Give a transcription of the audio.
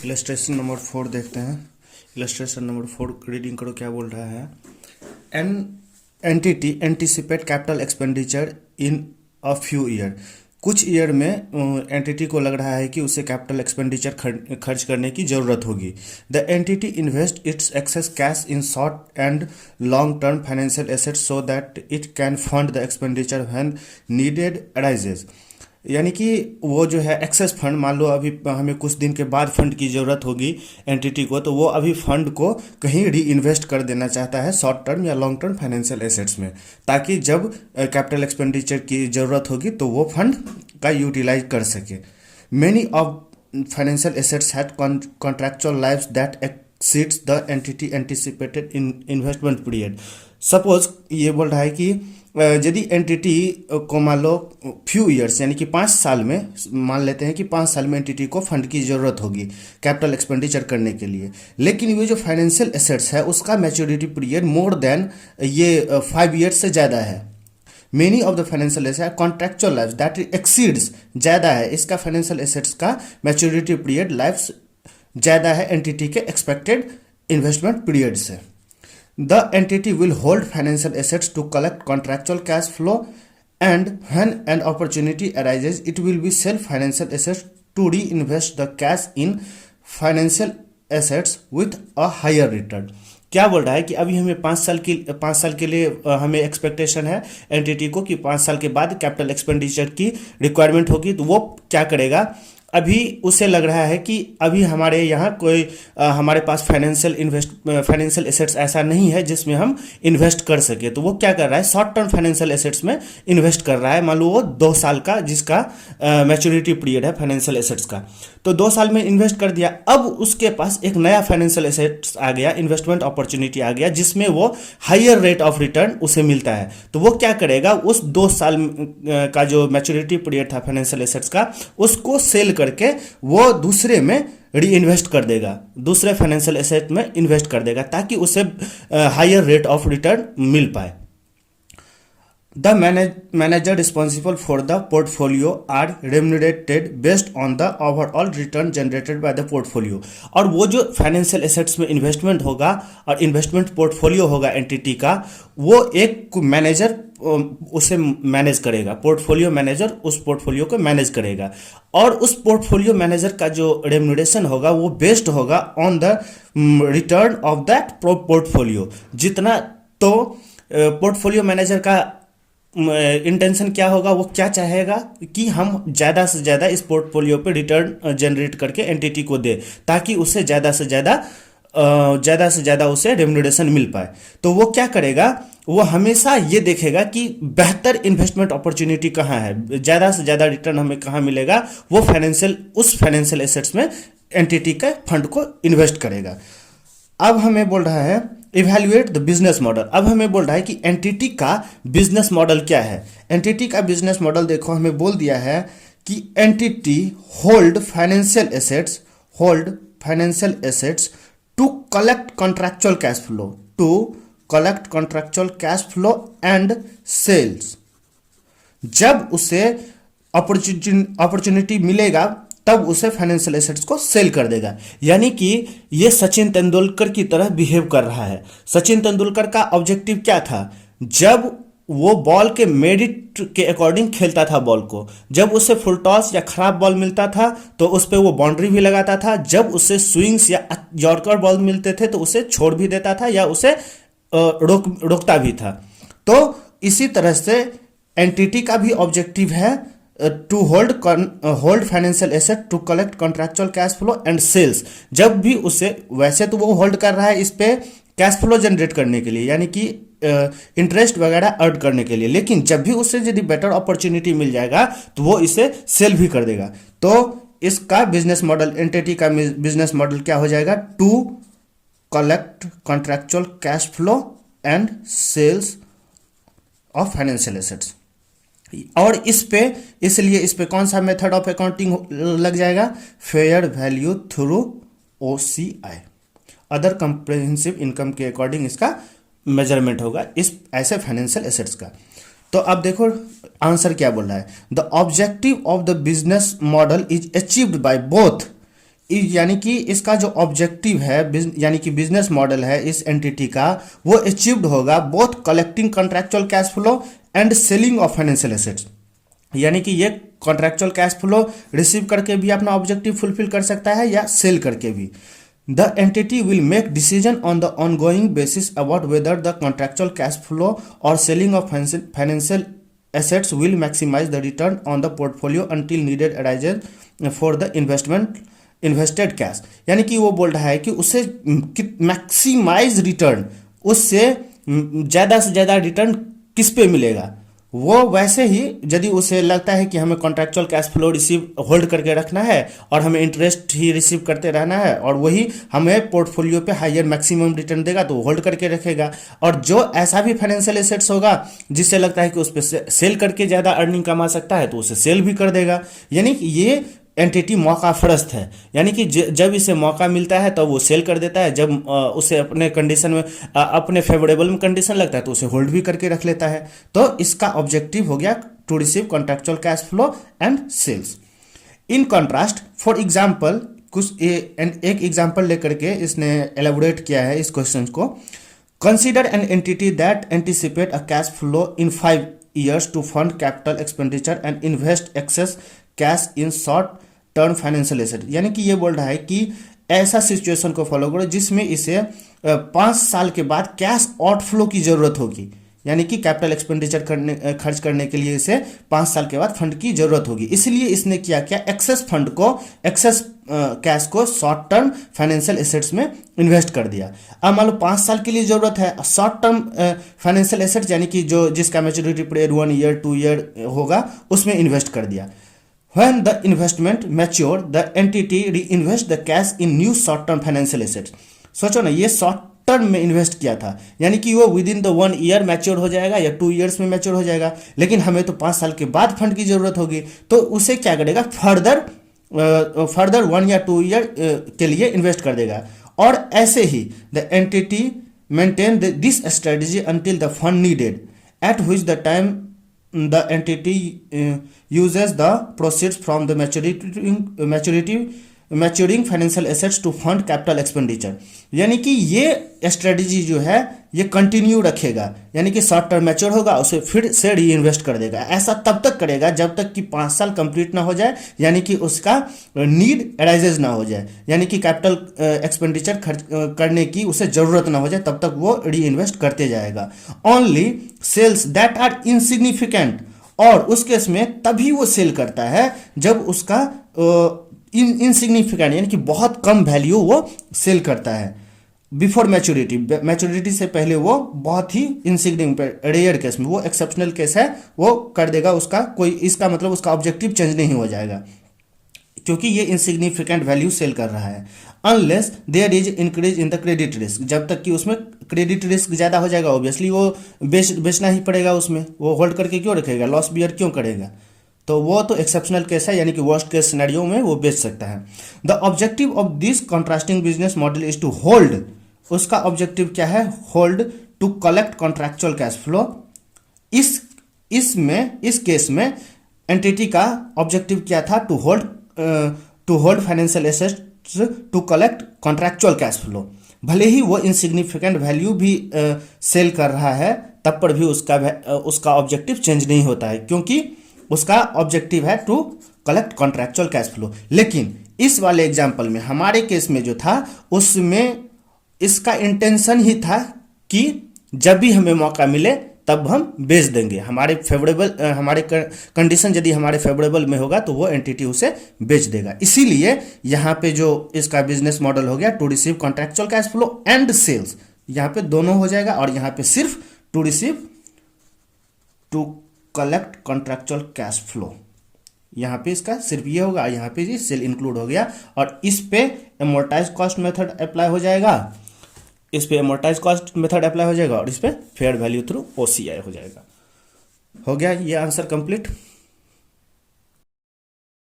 Illustration number 4 देखते हैं। Illustration number 4 reading करो, क्या बोल रहा है। An entity anticipate capital expenditure in a few year. कुछ ईयर में एंटिटी को लग रहा है कि उसे कैपिटल एक्सपेंडिचर खर्च करने की ज़रूरत होगी। The entity invest its axis cash in short and long term financial assets so that it can fund the expenditure when needed arises. यानी कि वो जो है एक्सेस फंड, मान लो अभी हमें कुछ दिन के बाद फंड की ज़रूरत होगी एंटिटी को, तो वो अभी फंड को कहीं री इन्वेस्ट कर देना चाहता है शॉर्ट टर्म या लॉन्ग टर्म फाइनेंशियल एसेट्स में, ताकि जब कैपिटल एक्सपेंडिचर की ज़रूरत होगी तो वो फंड का यूटिलाइज कर सके। Many of financial assets had contractual lifes that exceeds the entity anticipated in investment period. Suppose ये बोल रहा है कि यदि एंटिटी को मान लो फ्यू ईयर्स यानी कि 5 साल में, मान लेते हैं कि 5 साल में एंटिटी को फंड की ज़रूरत होगी कैपिटल एक्सपेंडिचर करने के लिए, लेकिन ये जो फाइनेंशियल एसेट्स है उसका मैच्योरिटी पीरियड मोर देन ये 5 ईयर्स से ज़्यादा है। Many of the financial assets contractual life that exceeds, ज़्यादा है इसका फाइनेंशियल एसेट्स का मैच्योरिटी पीरियड, लाइफ ज़्यादा है एंटिटी के एक्सपेक्टेड इन्वेस्टमेंट पीरियड से। The entity will hold financial assets to collect contractual cash flow, and when an opportunity arises, it will be sell financial assets to reinvest the cash in financial assets with a higher return। क्या बोल रहा है कि अभी हमें 5 साल के लिए हमें एक्सपेक्टेशन है एंटिटी को कि 5 साल के बाद कैपिटल एक्सपेंडिचर की रिक्वायरमेंट होगी, तो वो क्या करेगा, अभी उसे लग रहा है कि अभी हमारे यहाँ कोई हमारे पास फाइनेंशियल एसेट्स ऐसा नहीं है जिसमें हम इन्वेस्ट कर सके, तो वो क्या कर रहा है, शॉर्ट टर्म फाइनेंशियल एसेट्स में इन्वेस्ट कर रहा है। मान लो वो 2 साल का जिसका मैच्योरिटी पीरियड है फाइनेंशियल एसेट्स का, तो 2 साल में इन्वेस्ट कर दिया। अब उसके पास एक नया फाइनेंशियल एसेट्स आ गया, इन्वेस्टमेंट अपॉर्चुनिटी आ गया, जिसमें वो हायर रेट ऑफ रिटर्न उसे मिलता है, तो वो क्या करेगा, उस 2 साल का जो मैच्योरिटी पीरियड था फाइनेंशियल एसेट्स का, उसको सेल करके वो दूसरे में री इन्वेस्ट कर देगा, दूसरे फाइनेंशियल एसेट में इन्वेस्ट कर देगा, ताकि उसे हायर रेट ऑफ रिटर्न मिल पाए। The manager responsible for the portfolio are remunerated based on the overall return generated by the portfolio. और वो जो फाइनेंशियल एसेट्स में इन्वेस्टमेंट होगा और इन्वेस्टमेंट पोर्टफोलियो होगा एंटिटी का, वो एक मैनेजर उसे मैनेज करेगा, पोर्टफोलियो मैनेजर उस पोर्टफोलियो को मैनेज करेगा, और उस पोर्टफोलियो मैनेजर का जो रेम्यूनरेशन होगा वो बेस्ड होगा on the return of that portfolio. जितना तो पोर्टफोलियो मैनेजर का इंटेंशन क्या होगा, वो क्या चाहेगा कि हम ज़्यादा से ज़्यादा इस पोर्टफोलियो पे रिटर्न जनरेट करके एंटिटी को दे, ताकि उससे ज़्यादा से ज़्यादा उसे रेम्यूनरेशन मिल पाए। तो वो क्या करेगा, वो हमेशा ये देखेगा कि बेहतर इन्वेस्टमेंट अपॉर्चुनिटी कहाँ है, ज़्यादा से ज़्यादा रिटर्न हमें कहाँ मिलेगा, वो उस फाइनेंशियल एसेट्स में एंटिटी के फंड को इन्वेस्ट करेगा। अब हमें बोल रहा है इवैल्यूएट द बिजनेस मॉडल। अब हमें बोल रहा है कि एंटिटी का बिजनेस मॉडल क्या है। एंटिटी का बिजनेस मॉडल देखो, हमें बोल दिया है कि entity hold financial assets to collect contractual cash flow and sales. जब उसे अपॉर्चुनिटी मिलेगा तब उसे फाइनेंशियल एसेट्स को सेल कर देगा। यानी कि ये सचिन तेंदुलकर की तरह बिहेव कर रहा है। सचिन तेंदुलकर का ऑब्जेक्टिव क्या था, जब वो बॉल के मेरिट के अकॉर्डिंग खेलता था बॉल को, जब उसे फुल टॉस या खराब बॉल मिलता था तो उस पर वो बाउंड्री भी लगाता था, जब उसे स्विंग्स या यॉर्कर बॉल मिलते थे तो उसे छोड़ भी देता था या उसे रोकता भी था। तो इसी तरह से एंटिटी का भी ऑब्जेक्टिव है to hold financial asset to collect contractual cash flow and sales. जब भी उसे, वैसे तो वो होल्ड कर रहा है इस पे कैश फ्लो जनरेट करने के लिए, यानी कि इंटरेस्ट वगैरह अर्न करने के लिए, लेकिन जब भी उसे यदि बेटर अपॉर्चुनिटी मिल जाएगा तो वो इसे सेल भी कर देगा। तो इसका बिजनेस मॉडल, एंटिटी का बिजनेस मॉडल क्या हो जाएगा, to collect contractual cash flow and sales of financial assets. और इसलिए इस पे कौन सा मेथड ऑफ अकाउंटिंग लग जाएगा, fair value through OCI, other comprehensive income के अकॉर्डिंग इसका मेजरमेंट होगा इस ऐसे फाइनेंशियल एसेट्स का। तो अब देखो आंसर क्या बोल रहा है, the objective of the business model is achieved by both यानी कि इसका जो ऑब्जेक्टिव है यानी कि बिजनेस मॉडल है इस एंटिटी का, वो अचीव्ड होगा both collecting contractual cash flow and selling of financial assets. यानी कि ये कॉन्ट्रैक्चुअल कैश फ्लो रिसीव करके भी अपना ऑब्जेक्टिव फुलफिल कर सकता है या सेल करके भी। The entity will make decision on the ongoing basis about whether the contractual cash flow और selling of financial assets will maximize the return on the portfolio until needed arises for the invested cash। यानी कि वो बोल रहा है कि उसे maximise return, उससे ज़्यादा से ज़्यादा रिटर्न किस पे मिलेगा, वो वैसे ही यदि उसे लगता है कि हमें contractual cash flow receive hold करके रखना है और हमें इंटरेस्ट ही रिसीव करते रहना है और वही हमें पोर्टफोलियो पे हायर मैक्सिमम रिटर्न देगा तो होल्ड करके रखेगा। और जो ऐसा भी फाइनेंशियल एसेट्स होगा जिससे लगता है कि उस पर सेल करके ज़्यादा अर्निंग कमा सकता है तो उसे सेल भी कर देगा। यानी कि ये एंटिटी मौका फरस्त है, यानी कि जब इसे मौका मिलता है तब तो वो सेल कर देता है, जब उसे अपने कंडीशन में अपने फेवरेबल में कंडीशन लगता है तो उसे होल्ड भी करके रख लेता है। तो इसका ऑब्जेक्टिव हो गया to receive contractual cash flow and sales. In contrast for example, कुछ एक एग्जाम्पल लेकर के इसने एलेबोरेट किया है इस क्वेश्चन को। Consider an entity that anticipate a cash flow in 5 years to fund capital expenditure and invest excess cash in short term financial asset. यानी कि ये बोल रहा है कि ऐसा सिचुएशन को फॉलो करो जिसमें इसे 5 साल के बाद कैश आउटफ्लो की जरूरत होगी, यानी कि कैपिटल एक्सपेंडिचर खर्च करने के लिए इसे 5 साल के बाद फंड की जरूरत होगी। इसलिए इसने क्या एक्सेस फंड को, एक्सेस कैश को शॉर्ट टर्म फाइनेंशियल एसेट्स में इन्वेस्ट कर दिया। अब मान लो 5 साल के लिए जरूरत है, शॉर्ट टर्म फाइनेंशियल एसेट्स यानी कि जो जिसका मैच्योरिटी पीरियड 1 year 2 year होगा उसमें इन्वेस्ट कर दिया। When the investment mature, the entity reinvest the cash in new short-term financial assets। सोचो ना, ये शॉर्ट टर्म में इन्वेस्ट किया था, यानी कि वो with in the 1 year mature हो जाएगा या 2 years में मैच्योर हो जाएगा, लेकिन हमें तो 5 साल के बाद फंड की जरूरत होगी तो उसे क्या करेगा, फर्दर 1 या 2 year के लिए इन्वेस्ट कर देगा। और ऐसे ही the entity maintain this strategy until the fund needed at which the time the entity uses the proceeds from the maturing financial assets to fund capital expenditure। यानी कि ये स्ट्रेटजी जो है ये कंटिन्यू रखेगा, यानी कि शॉर्ट टर्म मैच्योर होगा उसे फिर से री इन्वेस्ट कर देगा। ऐसा तब तक करेगा जब तक कि 5 साल कंप्लीट ना हो जाए, यानी कि उसका नीड अराइजेज ना हो जाए, यानी कि कैपिटल एक्सपेंडिचर खर्च करने की उसे ज़रूरत ना हो जाए, तब तक वो री इन्वेस्ट करते जाएगा। Only sales that are insignificant, और उस केस में तभी वो सेल करता है जब उसका इनसिग्निफिकेंट यानी कि बहुत कम वैल्यू वो सेल करता है। बिफोर मैच्योरिटी, मैच्योरिटी से पहले वो बहुत ही इनसिग्निफिकेंट रेयर केस में, वो एक्सेप्शनल केस है, वो कर देगा उसका कोई, इसका मतलब उसका ऑब्जेक्टिव चेंज नहीं हो जाएगा क्योंकि ये इनसिग्निफिकेंट वैल्यू सेल कर रहा है। Unless there is increase in the credit risk, जब तक कि उसमें क्रेडिट रिस्क ज़्यादा हो जाएगा ऑब्वियसली वो बेचना ही पड़ेगा, उसमें वो होल्ड करके क्यों रखेगा, लॉस बियर क्यों करेगा, तो वो तो एक्सेप्शनल केस है, यानी कि वर्स्ट केस सिनेरियो में वो बेच सकता है। The objective of this contrasting business model is to hold, उसका ऑब्जेक्टिव क्या है, hold to collect contractual cash flow. इस केस में एंटिटी का ऑब्जेक्टिव क्या था, to hold financial assets to collect contractual cash flow. भले ही वो इनसिग्निफिकेंट वैल्यू भी सेल कर रहा है तब पर भी उसका ऑब्जेक्टिव चेंज नहीं होता है, क्योंकि उसका ऑब्जेक्टिव है to collect contractual cash flow. लेकिन इस वाले एग्जांपल में हमारे केस में जो था उसमें इसका इंटेंशन ही था कि जब भी हमें मौका मिले तब हम बेच देंगे, हमारे कंडीशन यदि हमारे फेवरेबल में होगा तो वो एंटिटी उसे बेच देगा। इसीलिए यहाँ पे जो इसका बिजनेस मॉडल हो गया to receive contractual cash flow and sales, यहाँ पे दोनों हो जाएगा, और यहाँ पे सिर्फ to collect contractual cash flow, यहाँ पे इसका सिर्फ ये होगा, यहाँ पे जी सेल इंक्लूड हो गया, और इस पे अमोर्टाइज कॉस्ट मेथड अप्लाई हो जाएगा, इस पे अमोर्टाइज कॉस्ट मेथड अप्लाई हो जाएगा, और इस पे फेयर वैल्यू थ्रू OCI हो जाएगा। हो गया ये आंसर कंप्लीट।